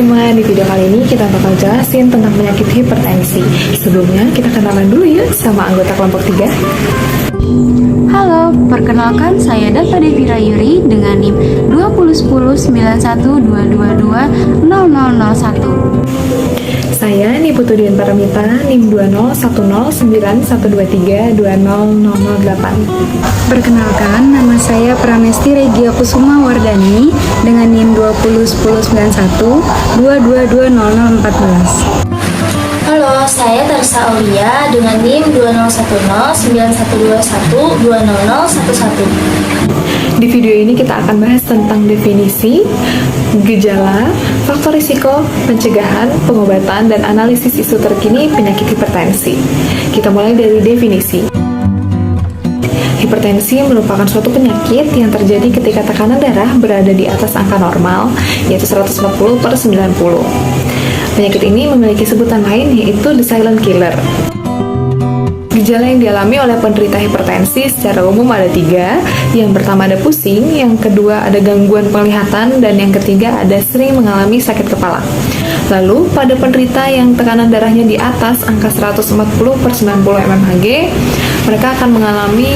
semua, di video kali ini kita bakal jelasin tentang penyakit hipertensi. Sebelumnya kita kenalan dulu yuk sama anggota kelompok 3. Halo, perkenalkan saya Dava Devi Rayuri dengan NIM 2019122200001. Saya Niputu Dian Paramita, NIM 2010912320008. Perkenalkan, nama saya Pramesti Regia Kusuma Wardani dengan NIM 2011012220014. Halo, saya Tarsa Aulia dengan NIM 2010912020011. Di video ini kita akan bahas tentang definisi, gejala, faktor risiko, pencegahan, pengobatan, dan analisis isu terkini penyakit hipertensi. Kita mulai dari definisi. Hipertensi merupakan suatu penyakit yang terjadi ketika tekanan darah berada di atas angka normal, yaitu 140/90. Penyakit ini memiliki sebutan lain, yaitu the silent killer. Gejala yang dialami oleh penderita hipertensi secara umum ada 3. Yang pertama ada pusing, yang kedua ada gangguan penglihatan, dan yang ketiga ada sering mengalami sakit kepala. Lalu, pada penderita yang tekanan darahnya di atas angka 140/90 mmHg, mereka akan mengalami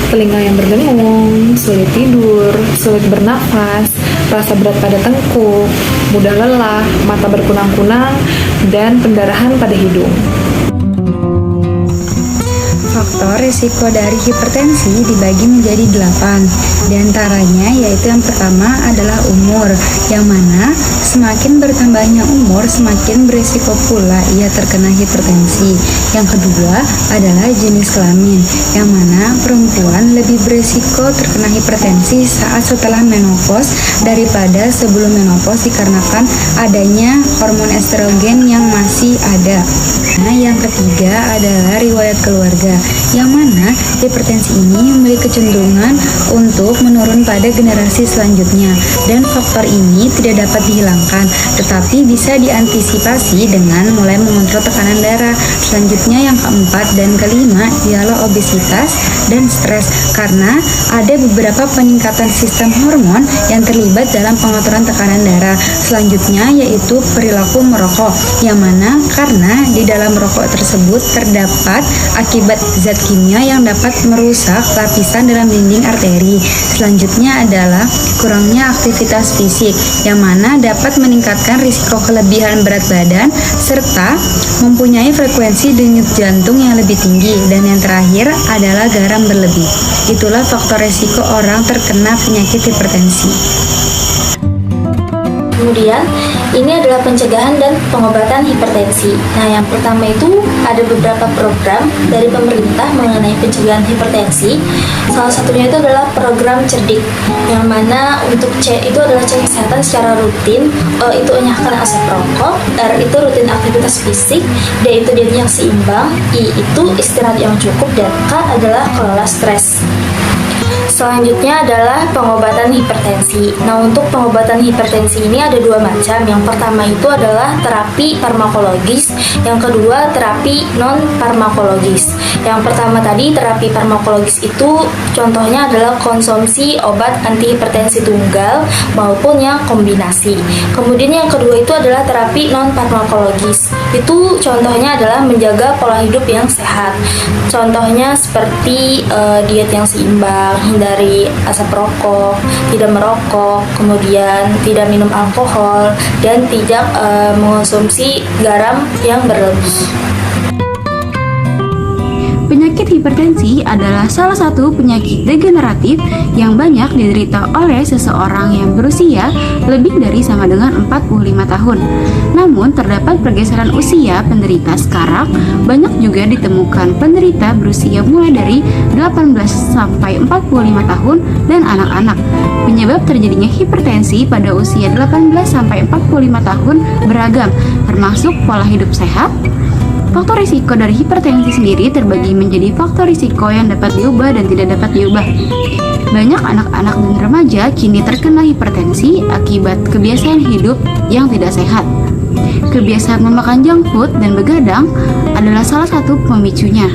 telinga yang berdengung, sulit tidur, sulit bernafas, rasa berat pada tengkuk, mudah lelah, mata berkunang-kunang, dan pendarahan pada hidung. Faktor risiko dari hipertensi dibagi menjadi 8. Di antaranya yaitu yang pertama adalah umur, yang mana semakin bertambahnya umur semakin berisiko pula ia terkena hipertensi. Yang kedua adalah jenis kelamin, yang mana perempuan lebih berisiko terkena hipertensi saat setelah menopause daripada sebelum menopause dikarenakan adanya hormon estrogen yang masih ada. Nah, yang ketiga adalah riwayat keluarga, yang mana hipertensi ini memiliki kecenderungan untuk menurun pada generasi selanjutnya, dan faktor ini tidak dapat dihilangkan, tetapi bisa diantisipasi dengan mulai mengontrol tekanan darah. Selanjutnya yang keempat dan kelima ialah obesitas dan stres, karena ada beberapa peningkatan sistem hormon yang terlibat dalam pengaturan tekanan darah. Selanjutnya yaitu perilaku merokok, yang mana karena di dalam merokok tersebut terdapat akibat zat kimia yang dapat merusak lapisan dalam dinding arteri. Selanjutnya adalah kurangnya aktivitas fisik, yang mana dapat meningkatkan risiko kelebihan berat badan serta mempunyai frekuensi denyut jantung yang lebih tinggi. Dan yang terakhir adalah garam berlebih. Itulah faktor risiko orang terkena penyakit hipertensi. Kemudian, ini adalah pencegahan dan pengobatan hipertensi. Nah, yang pertama itu ada beberapa program dari pemerintah mengenai pencegahan hipertensi. Salah satunya itu adalah program Cerdik, yang mana untuk C itu adalah cek kesehatan secara rutin, itu enyahkan asap rokok, R itu rutin aktivitas fisik, D itu diet yang seimbang, I itu istirahat yang cukup, dan K adalah kelola stres. Selanjutnya adalah pengobatan hipertensi. Nah, untuk pengobatan hipertensi ini ada 2 macam. Yang pertama itu adalah terapi farmakologis, yang kedua terapi non-farmakologis. Yang pertama tadi, terapi farmakologis itu contohnya adalah konsumsi obat antihipertensi tunggal maupun yang kombinasi. Kemudian yang kedua itu adalah terapi non-farmakologis. Itu contohnya adalah menjaga pola hidup yang sehat. Contohnya seperti diet yang seimbang, hindari asap rokok, tidak merokok, kemudian tidak minum alkohol, dan tidak mengonsumsi garam yang berlebih. Penyakit hipertensi adalah salah satu penyakit degeneratif yang banyak diderita oleh seseorang yang berusia lebih dari sama dengan 45 tahun. Namun, terdapat pergeseran usia penderita sekarang, banyak juga ditemukan penderita berusia mulai dari 18 sampai 45 tahun dan anak-anak. Penyebab terjadinya hipertensi pada usia 18 sampai 45 tahun beragam, termasuk pola hidup sehat. Faktor risiko dari hipertensi sendiri terbagi menjadi faktor risiko yang dapat diubah dan tidak dapat diubah. Banyak anak-anak dan remaja kini terkena hipertensi akibat kebiasaan hidup yang tidak sehat. Kebiasaan memakan junk food dan begadang adalah salah satu pemicunya.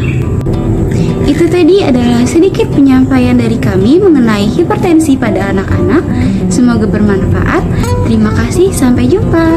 Itu tadi adalah sedikit penyampaian dari kami mengenai hipertensi pada anak-anak. Semoga bermanfaat. Terima kasih, sampai jumpa.